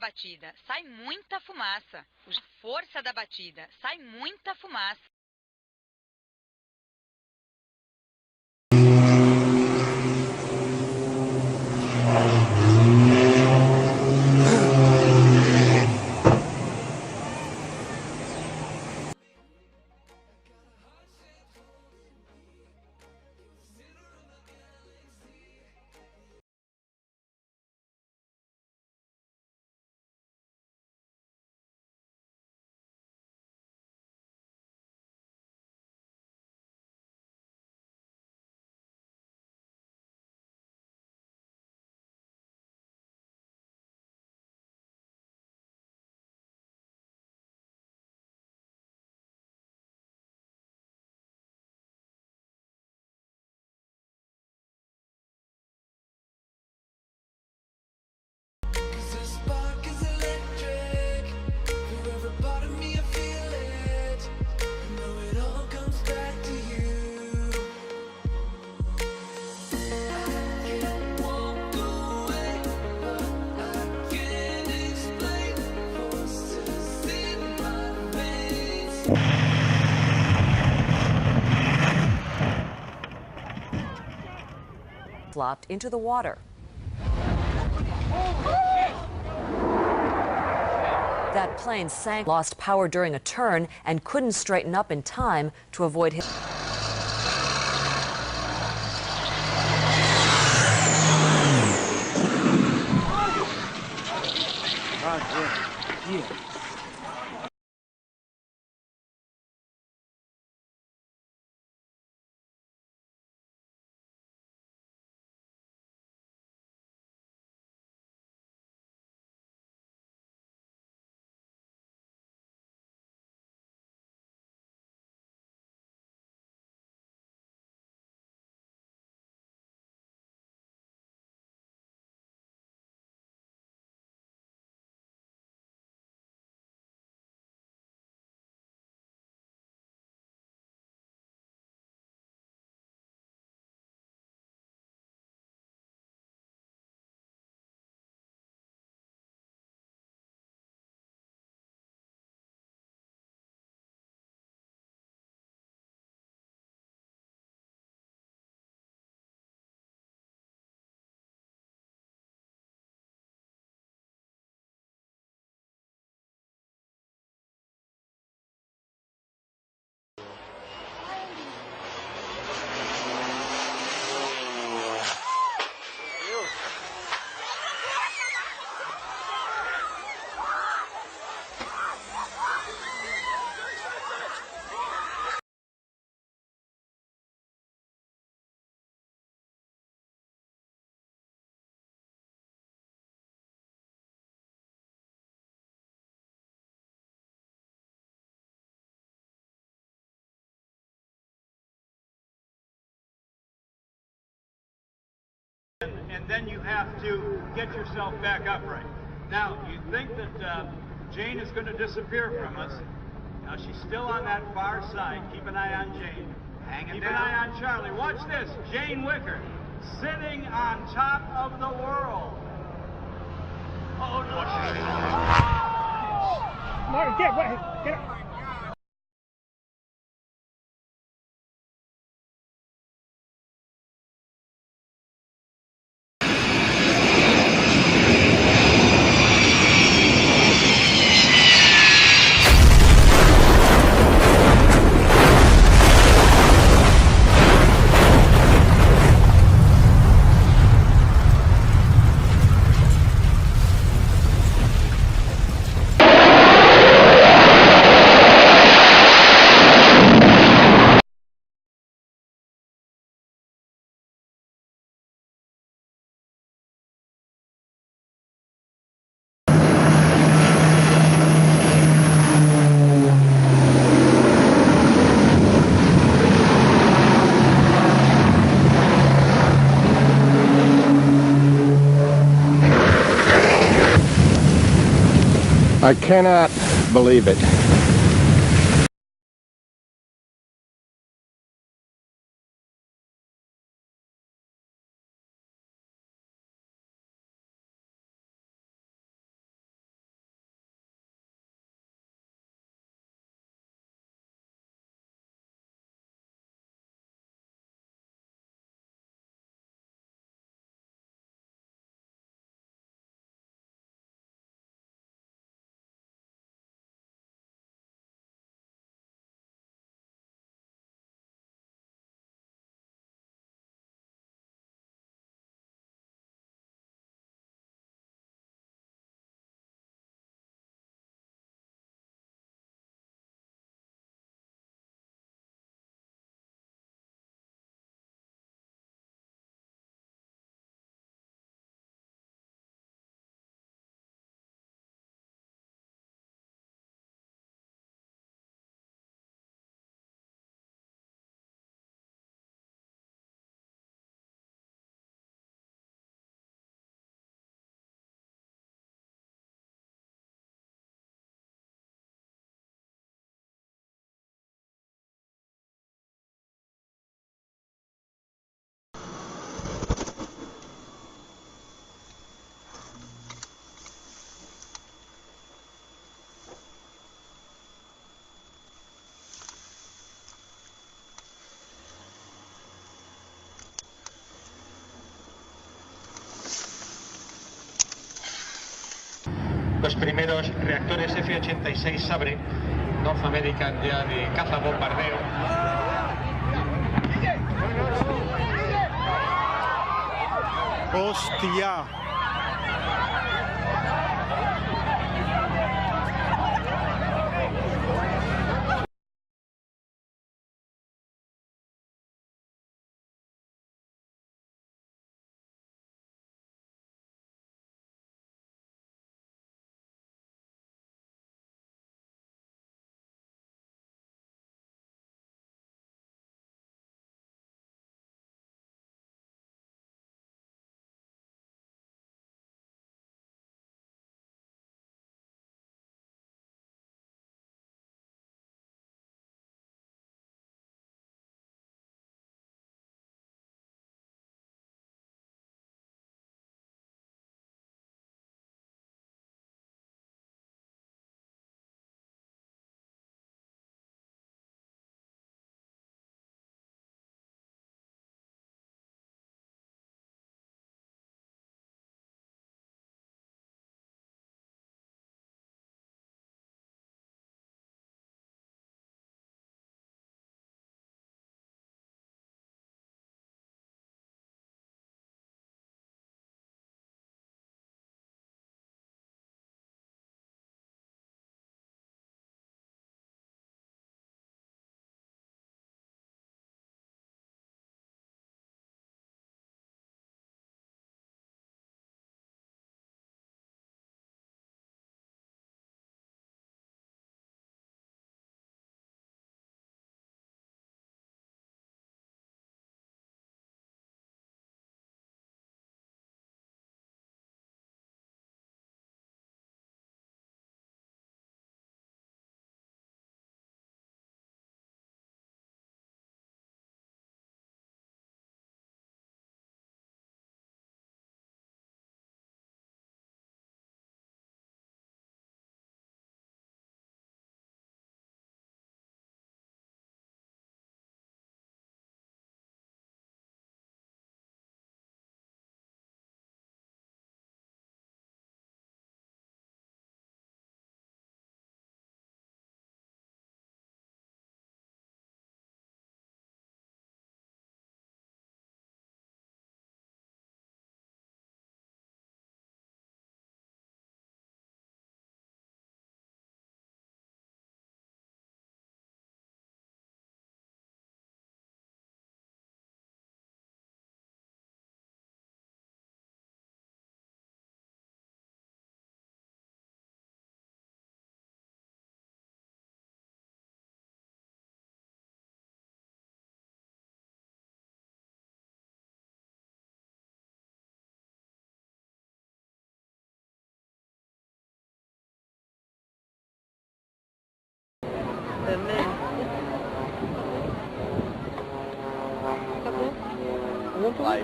batida, sai muita fumaça. Força da batida, sai muita fumaça. Flopped into the water. That plane sank, lost power during a turn, and couldn't straighten up in time to avoid his. And then you have to get yourself back upright. Now, you think that Jane is going to disappear from us. Now, she's still on that far side. Keep an eye on Jane. Keep an eye on Charlie. Watch this. Jane Wicker sitting on top of the world. Oh, no. Martin, get up. I cannot believe it. los primeros reactores F-86 Sabre North American ya de caza bombardeo. ¡Hostia!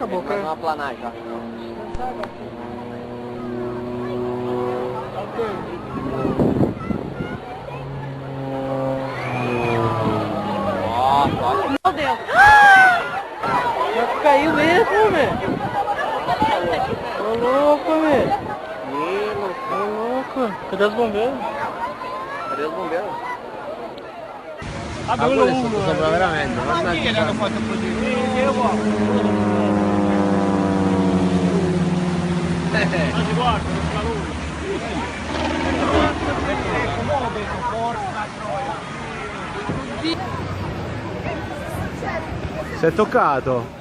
Acabou, cara. Vamos aplanar já. Nossa, olha. Meu Deus. Já caiu mesmo, velho. Tô louco, velho. Tô louco. Cadê os bombeiros? Cadê os bombeiros? Quello è stato sopra veramente. Ma chi hanno fatto così? Non si guarda, non fa lui. Si è toccato.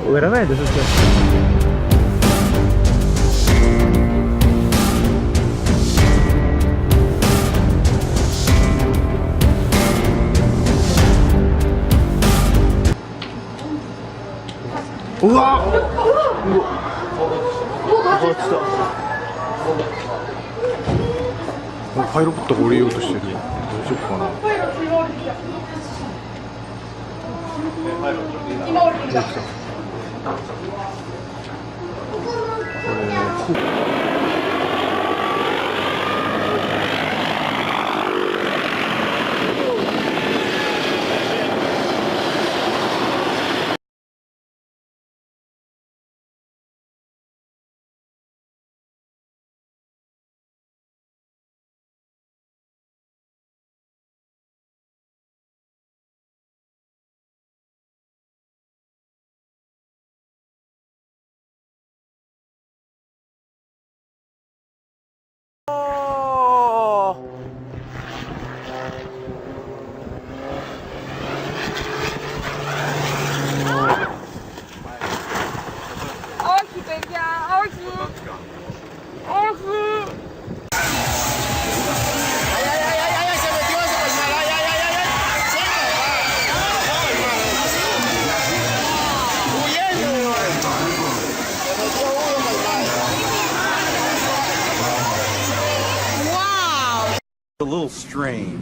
Veramente è successo? 우와! 무겁다.パイロットが降りようとしてる。大丈夫かな。今降りてきた。A little strange.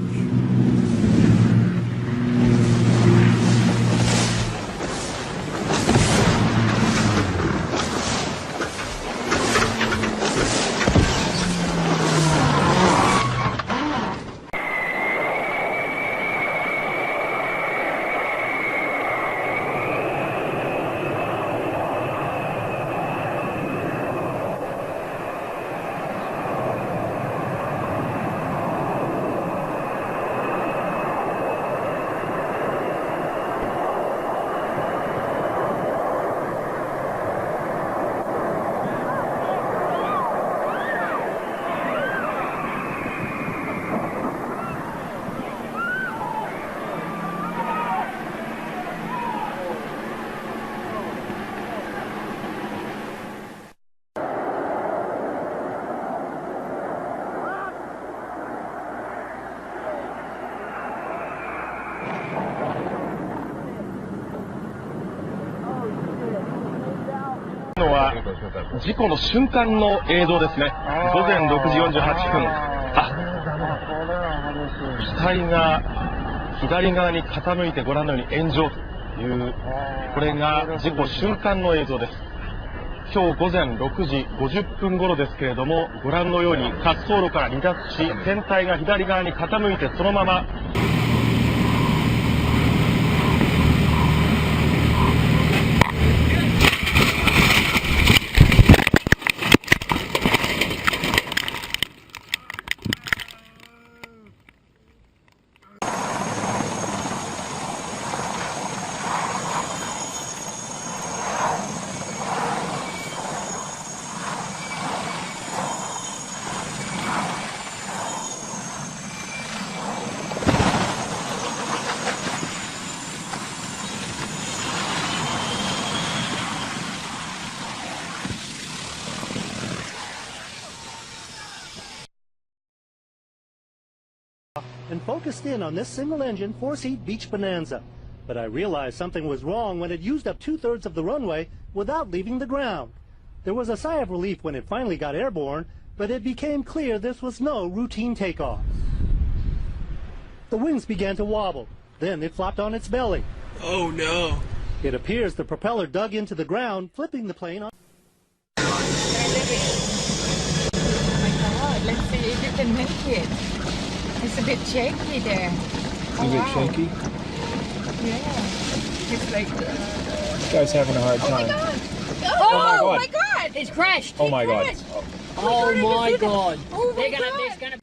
のは事故の瞬間の映像ですね。午前6時48分。機体が左側に傾いてご覧のように炎上という、これが事故瞬間の映像です。今日午前6時50分頃ですけれども、ご覧のように滑走路から離脱し、船体が左側に傾いてそのままand focused in on this single-engine, four-seat Beach Bonanza. But I realized something was wrong when it used up 2/3 of the runway without leaving the ground. There was a sigh of relief when it finally got airborne, but it became clear this was no routine takeoff. The wings began to wobble. Then it flopped on its belly. Oh no! It appears the propeller dug into the ground, flipping the plane on. Oh my God, let's see if you can make it. It's a bit shaky there. Is it shaky? Yeah. It's like... This guy's having a hard time. Oh my God! It's crashed! Oh my God. Oh my God! Oh my God! There's gonna...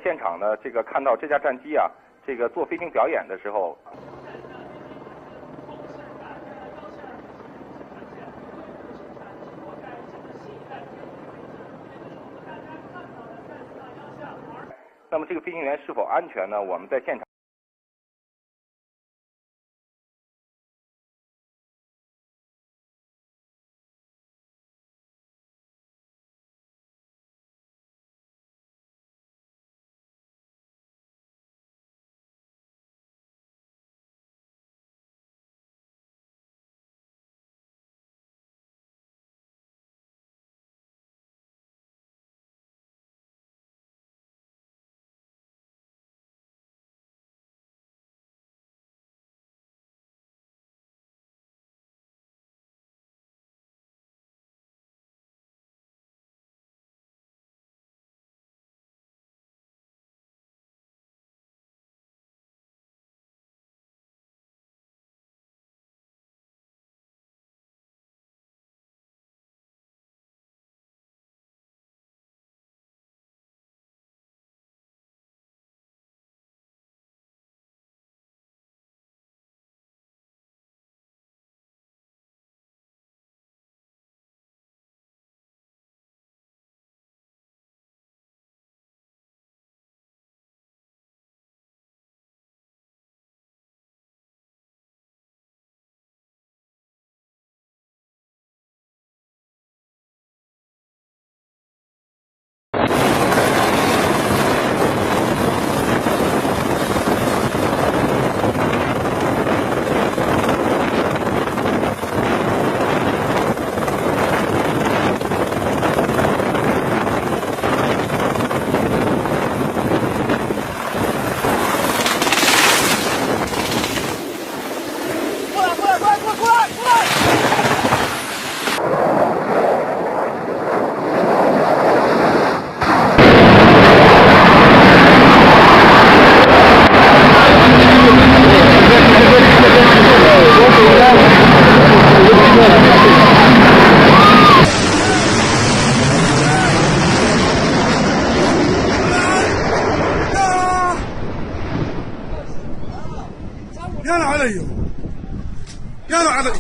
现场呢，看到这架战机啊，做飞行表演的时候。那么这个飞行员是否安全呢？我们在现场。يا له علي